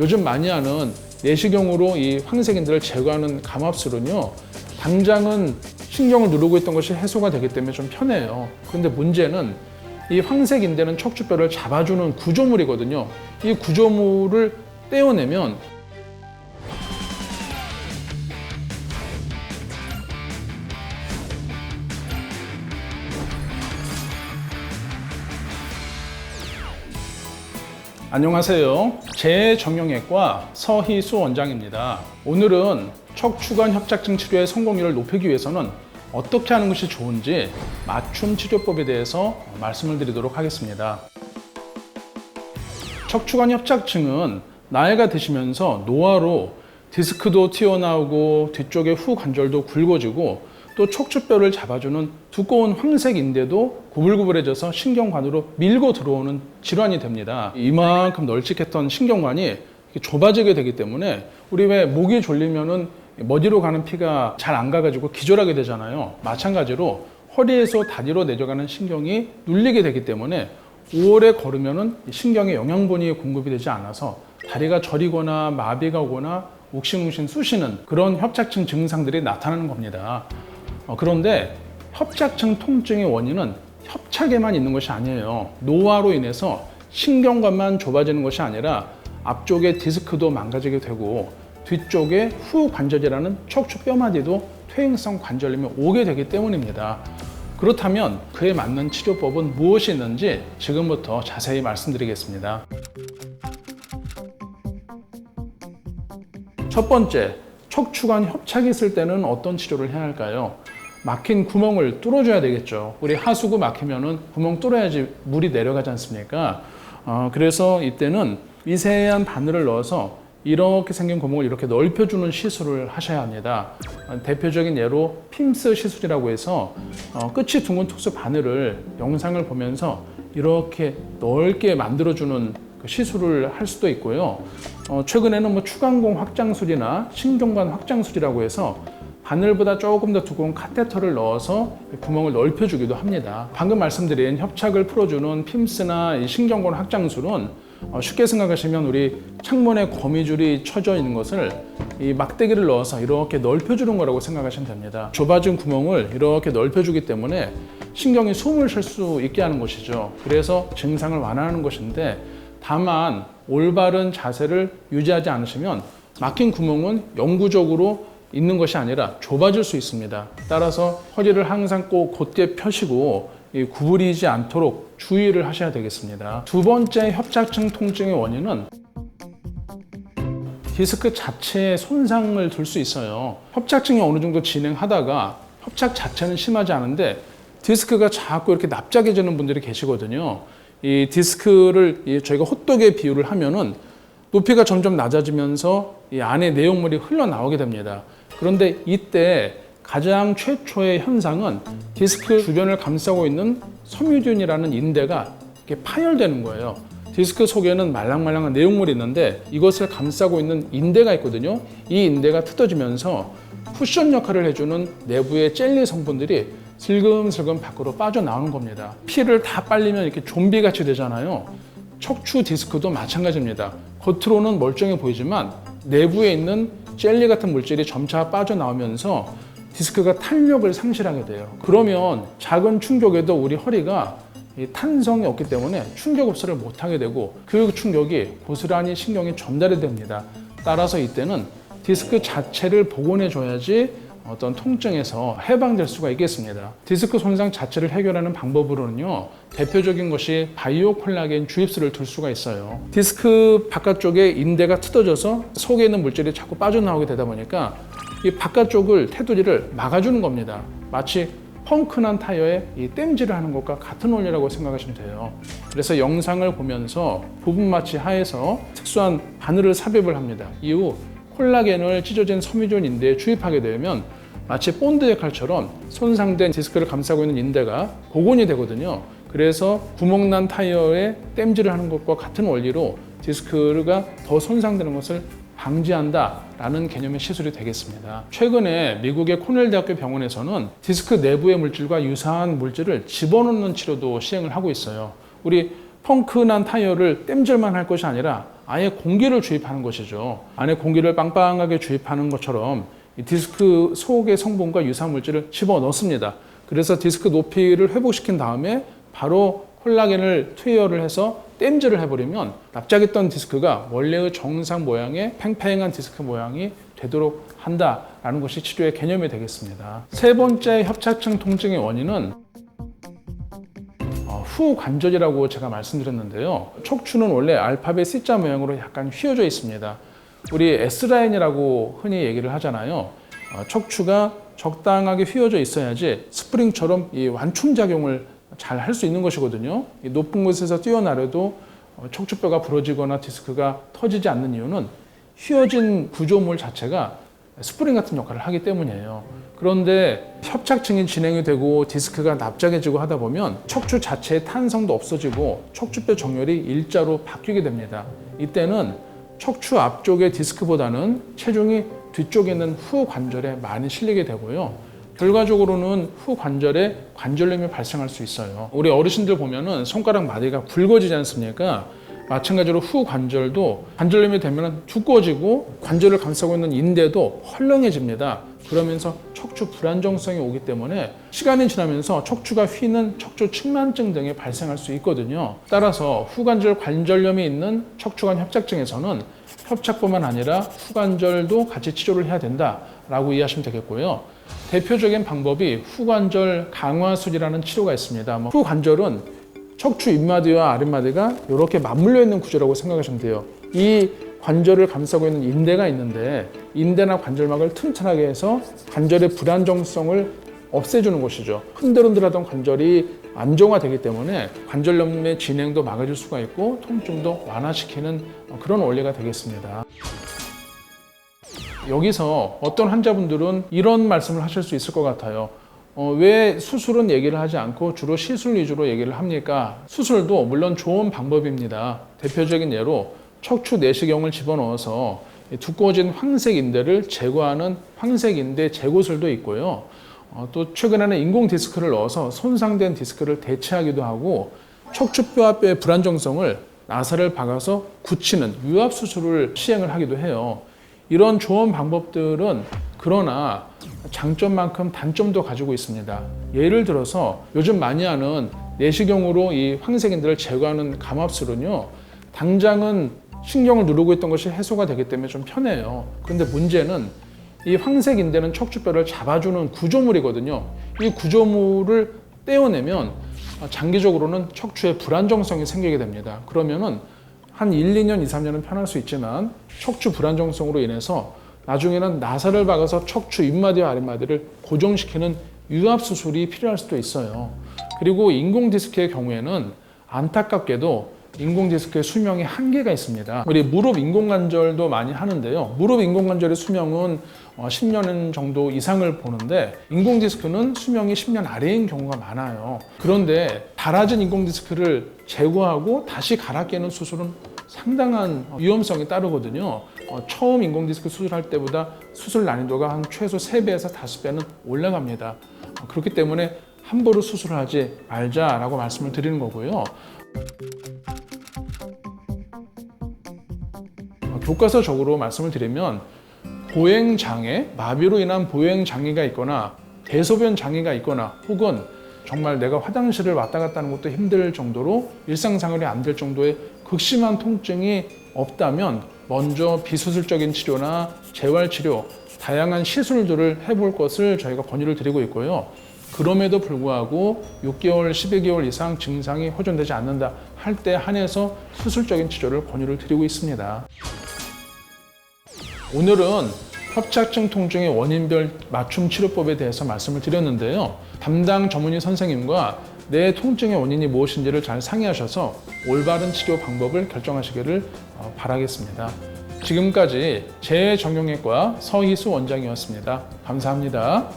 요즘 많이 하는 내시경으로 이 황색인대를 제거하는 감압술은요, 당장은 신경을 누르고 있던 것이 해소가 되기 때문에 좀 편해요. 그런데 문제는 이 황색인대는 척추뼈를 잡아주는 구조물이거든요. 이 구조물을 떼어내면 안녕하세요. 재정형외과 서희수 원장입니다. 오늘은 척추관 협착증 치료의 성공률을 높이기 위해서는 어떻게 하는 것이 좋은지 맞춤 치료법에 대해서 말씀을 드리도록 하겠습니다. 척추관 협착증은 나이가 드시면서 노화로 디스크도 튀어나오고 뒤쪽의 후 관절도 굵어지고 또 척추뼈를 잡아주는 두꺼운 황색 인대도 구불구불해져서 신경관으로 밀고 들어오는 질환이 됩니다. 이만큼 널찍했던 신경관이 좁아지게 되기 때문에 우리 왜 목이 졸리면은 머리로 가는 피가 잘 안 가가지고 기절하게 되잖아요. 마찬가지로 허리에서 다리로 내려가는 신경이 눌리게 되기 때문에 오래 걸으면은 신경에 영양분이 공급이 되지 않아서 다리가 저리거나 마비가 오거나 욱신욱신 쑤시는 그런 협착증 증상들이 나타나는 겁니다. 그런데 협착증 통증의 원인은 협착에만 있는 것이 아니에요. 노화로 인해서 신경관만 좁아지는 것이 아니라 앞쪽의 디스크도 망가지게 되고 뒤쪽에 후 관절이라는 척추 뼈마디도 퇴행성 관절염이 오게 되기 때문입니다. 그렇다면 그에 맞는 치료법은 무엇이 있는지 지금부터 자세히 말씀드리겠습니다. 첫 번째, 척추관 협착이 있을 때는 어떤 치료를 해야 할까요? 막힌 구멍을 뚫어줘야 되겠죠. 우리 하수구 막히면은 구멍 뚫어야지 물이 내려가지 않습니까? 그래서 이때는 미세한 바늘을 넣어서 이렇게 생긴 구멍을 이렇게 넓혀주는 시술을 하셔야 합니다. 대표적인 예로 핌스 시술이라고 해서 끝이 둥근 특수 바늘을 영상을 보면서 이렇게 넓게 만들어주는 그 시술을 할 수도 있고요. 최근에는 추간공 확장술이나 신경관 확장술이라고 해서 바늘보다 조금 더 두꺼운 카테터를 넣어서 구멍을 넓혀주기도 합니다. 방금 말씀드린 협착을 풀어주는 핌스나 이 신경관 확장술은 쉽게 생각하시면 우리 창문에 거미줄이 쳐져 있는 것을 이 막대기를 넣어서 이렇게 넓혀주는 거라고 생각하시면 됩니다. 좁아진 구멍을 이렇게 넓혀주기 때문에 신경이 숨을 쉴 수 있게 하는 것이죠. 그래서 증상을 완화하는 것인데 다만 올바른 자세를 유지하지 않으시면 막힌 구멍은 영구적으로 있는 것이 아니라 좁아질 수 있습니다. 따라서 허리를 항상 꼭 곧게 펴시고 구부리지 않도록 주의를 하셔야 되겠습니다. 두 번째 협착증 통증의 원인은 디스크 자체에 손상을 줄 수 있어요. 협착증이 어느 정도 진행하다가 협착 자체는 심하지 않은데 디스크가 자꾸 이렇게 납작해지는 분들이 계시거든요. 이 디스크를 저희가 호떡에 비유를 하면은 높이가 점점 낮아지면서 이 안에 내용물이 흘러나오게 됩니다. 그런데 이때 가장 최초의 현상은 디스크 주변을 감싸고 있는 섬유균이라는 인대가 이렇게 파열되는 거예요. 디스크 속에는 말랑말랑한 내용물이 있는데 이것을 감싸고 있는 인대가 있거든요. 이 인대가 뜯어지면서 쿠션 역할을 해주는 내부의 젤리 성분들이 슬금슬금 밖으로 빠져나오는 겁니다. 피를 다 빨리면 이렇게 좀비같이 되잖아요. 척추 디스크도 마찬가지입니다. 겉으로는 멀쩡해 보이지만 내부에 있는 젤리 같은 물질이 점차 빠져나오면서 디스크가 탄력을 상실하게 돼요. 그러면 작은 충격에도 우리 허리가 탄성이 없기 때문에 충격 흡수를 못하게 되고 그 충격이 고스란히 신경에 전달이 됩니다. 따라서 이때는 디스크 자체를 복원해 줘야지 어떤 통증에서 해방될 수가 있겠습니다. 디스크 손상 자체를 해결하는 방법으로는요, 대표적인 것이 바이오 콜라겐 주입술을 둘 수가 있어요. 디스크 바깥쪽에 인대가 뜯어져서 속에 있는 물질이 자꾸 빠져나오게 되다 보니까 이 바깥쪽을 테두리를 막아주는 겁니다. 마치 펑크난 타이어에 이 땜질을 하는 것과 같은 원리라고 생각하시면 돼요. 그래서 영상을 보면서 부분 마취 하에서 특수한 바늘을 삽입을 합니다. 이후 콜라겐을 찢어진 섬유전 인대에 주입하게 되면 마치 본드 역할처럼 손상된 디스크를 감싸고 있는 인대가 복원이 되거든요. 그래서 구멍난 타이어에 땜질을 하는 것과 같은 원리로 디스크가 더 손상되는 것을 방지한다라는 개념의 시술이 되겠습니다. 최근에 미국의 코넬 대학교 병원에서는 디스크 내부의 물질과 유사한 물질을 집어넣는 치료도 시행을 하고 있어요. 우리 펑크난 타이어를 땜질만 할 것이 아니라 아예 공기를 주입하는 것이죠. 안에 공기를 빵빵하게 주입하는 것처럼 이 디스크 속의 성분과 유사 물질을 집어넣습니다. 그래서 디스크 높이를 회복시킨 다음에 바로 콜라겐을 투여를 해서 땜질을 해버리면 납작했던 디스크가 원래의 정상 모양의 팽팽한 디스크 모양이 되도록 한다라는 것이 치료의 개념이 되겠습니다. 세 번째 협착증 통증의 원인은 후관절이라고 제가 말씀드렸는데요. 척추는 원래 알파벳 C자 모양으로 약간 휘어져 있습니다. 우리 S라인이라고 흔히 얘기를 하잖아요. 척추가 적당하게 휘어져 있어야지 스프링처럼 이 완충작용을 잘 할 수 있는 것이거든요. 이 높은 곳에서 뛰어나려도 척추뼈가 부러지거나 디스크가 터지지 않는 이유는 휘어진 구조물 자체가 스프링 같은 역할을 하기 때문이에요. 그런데 협착증이 진행이 되고 디스크가 납작해지고 하다 보면 척추 자체의 탄성도 없어지고 척추뼈 정렬이 일자로 바뀌게 됩니다. 이때는 척추 앞쪽의 디스크보다는 체중이 뒤쪽에 있는 후관절에 많이 실리게 되고요. 결과적으로는 후관절에 관절염이 발생할 수 있어요. 우리 어르신들 보면은 손가락 마디가 굵어지지 않습니까? 마찬가지로 후관절도 관절염이 되면 두꺼워지고 관절을 감싸고 있는 인대도 헐렁해집니다. 그러면서 척추 불안정성이 오기 때문에 시간이 지나면서 척추가 휘는 척추 측만증 등이 발생할 수 있거든요. 따라서 후관절 관절염이 있는 척추관 협착증에서는 협착뿐만 아니라 후관절도 같이 치료를 해야 된다라고 이해하시면 되겠고요. 대표적인 방법이 후관절 강화술이라는 치료가 있습니다. 후관절은 척추 윗마디와 아랫마디가 이렇게 맞물려 있는 구조라고 생각하시면 돼요. 이 관절을 감싸고 있는 인대가 있는데 인대나 관절막을 튼튼하게 해서 관절의 불안정성을 없애주는 것이죠. 흔들흔들하던 관절이 안정화되기 때문에 관절염의 진행도 막아줄 수가 있고 통증도 완화시키는 그런 원리가 되겠습니다. 여기서 어떤 환자분들은 이런 말씀을 하실 수 있을 것 같아요. 왜 수술은 얘기를 하지 않고 주로 시술 위주로 얘기를 합니까? 수술도 물론 좋은 방법입니다. 대표적인 예로 척추 내시경을 집어넣어서 두꺼워진 황색 인대를 제거하는 황색 인대 제거술도 있고요. 또 최근에는 인공 디스크를 넣어서 손상된 디스크를 대체하기도 하고 척추뼈와 뼈의 불안정성을 나사를 박아서 굳히는 유압 수술을 시행을 하기도 해요. 이런 좋은 방법들은 그러나 장점만큼 단점도 가지고 있습니다. 예를 들어서 요즘 많이 하는 내시경으로 이 황색인대를 제거하는 감압술은요, 당장은 신경을 누르고 있던 것이 해소가 되기 때문에 좀 편해요. 그런데 문제는 이 황색인대는 척추뼈를 잡아주는 구조물이거든요. 이 구조물을 떼어내면 장기적으로는 척추에 불안정성이 생기게 됩니다. 그러면은 한 1, 2년, 2, 3년은 편할 수 있지만 척추 불안정성으로 인해서 나중에는 나사를 박아서 척추 윗마디와 아랫마디를 고정시키는 유압 수술이 필요할 수도 있어요. 그리고 인공 디스크의 경우에는 안타깝게도 인공 디스크의 수명이 한계가 있습니다. 우리 무릎 인공관절도 많이 하는데요. 무릎 인공관절의 수명은 10년 정도 이상을 보는데 인공 디스크는 수명이 10년 아래인 경우가 많아요. 그런데 닳아진 인공 디스크를 제거하고 다시 갈아 끼는 수술은 상당한 위험성이 따르거든요. 처음 인공 디스크 수술할 때보다 수술 난이도가 한 최소 3배에서 5배는 올라갑니다. 그렇기 때문에 함부로 수술을 하지 말자라고 말씀을 드리는 거고요. 교과서적으로 말씀을 드리면 보행장애, 마비로 인한 보행장애가 있거나 대소변 장애가 있거나 혹은 정말 내가 화장실을 왔다 갔다 하는 것도 힘들 정도로 일상생활이 안 될 정도의 극심한 통증이 없다면 먼저 비수술적인 치료나 재활치료, 다양한 시술들을 해볼 것을 저희가 권유를 드리고 있고요. 그럼에도 불구하고 6개월, 12개월 이상 증상이 호전되지 않는다 할 때 한해서 수술적인 치료를 권유를 드리고 있습니다. 오늘은 협착증 통증의 원인별 맞춤 치료법에 대해서 말씀을 드렸는데요. 담당 전문의 선생님과 내 통증의 원인이 무엇인지를 잘 상의하셔서 올바른 치료 방법을 결정하시기를 바라겠습니다. 지금까지 재정형외과 서희수 원장이었습니다. 감사합니다.